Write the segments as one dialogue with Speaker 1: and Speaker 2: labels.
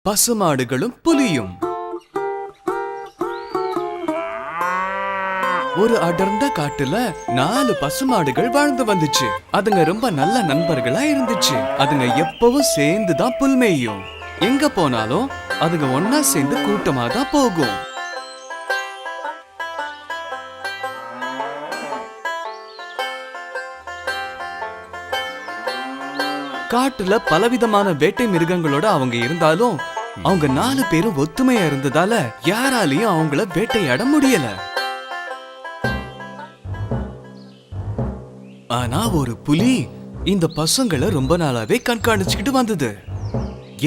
Speaker 1: பசுமாடுகளும் புலியும். ஒரு அடர்ந்த காட்டுல 4 பசுமாடுகள் வாழ்ந்து வந்துச்சு. அதுங்க ரொம்ப நல்ல நண்பர்களா இருந்துச்சு. அதுங்க எப்பவும் சேர்ந்துதான் புல் மேயும். எங்க போனாலும் அதுங்க ஒன்னா சேர்ந்து கூட்டமா தான் போகும். காட்டுல பலவிதமான வேட்டை மிருகங்களோட அவங்க இருந்தாலும் அவங்க 4 பேரும் ஒத்துமையா இருந்ததால யாராலையும் அவங்கள வேட்டையாட முடியல. ஆனா ஒரு புலி இந்த பசுங்களை ரொம்ப நாளாவே கண்காணிச்சுக்கிட்டு வந்தது.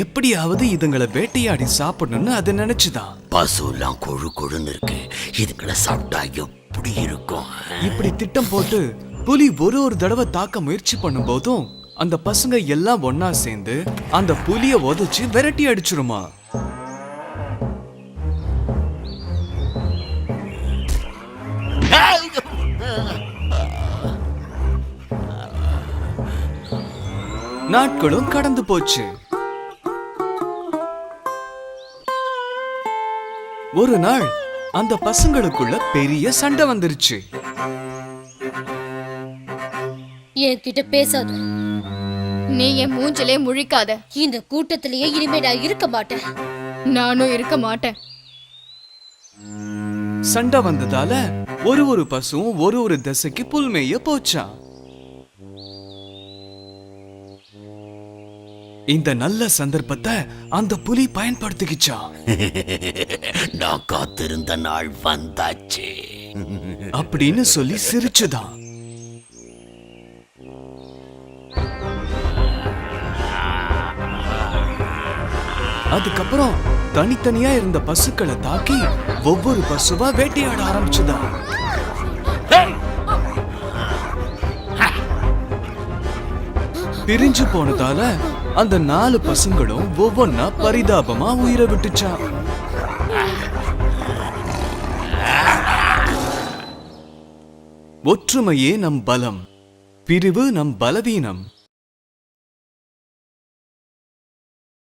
Speaker 1: எப்படியாவது இதுங்களை வேட்டையாடி சாப்பிடணும்னு அது நினைச்சுதான்.
Speaker 2: பசுலாம் கொழு கொழுன்னு இருக்கு, இதுங்களை சாப்பிட்டா எப்படி இருக்கும்?
Speaker 1: இப்படி திட்டம் போட்டு புலி ஒரு தடவை தாக்க முயற்சி பண்ணும் போதும் அந்த பசங்க எல்லாம் ஒன்னா சேர்ந்து அந்த புலிய உதைச்சு விரட்டி அடிச்சிருமா. நாட்களும் கடந்து போச்சு. ஒரு நாள் அந்த பசங்களுக்குள்ள பெரிய சண்டை வந்துருச்சு.
Speaker 3: என்கிட்ட பேசாத.
Speaker 4: நீ என் மூஞ்சிலே முழிக்காத.
Speaker 3: இந்த கூட்டத்திலேயே இனிமே நான் இருக்க மாட்டேன்.
Speaker 4: நானும் இருக்க மாட்டேன்.
Speaker 1: சண்டை வந்ததால ஒரு பசுவும் ஒரு திசைக்கு புல்மேய போச்சான். இந்த நல்ல சந்தர்ப்பத்தை அந்த புலி பயன்படுத்திக்கிச்சான்.
Speaker 2: நான் காத்திருந்த நாள் வந்தாச்சு
Speaker 1: அப்படின்னு சொல்லி சிரிச்சுதான். அதுக்கப்புறம் தனித்தனியா இருந்த பசுக்களை தாக்கி ஒவ்வொரு பசுவா வேட்டையாட ஆரம்பிச்சுதான். பிரிஞ்சு போனதால அந்த 4 பசுங்களும் ஒவ்வொன்னா பரிதாபமா உயிரை விட்டுச்சா. ஒற்றுமையே நம் பலம், பிரிவு நம் பலவீனம்.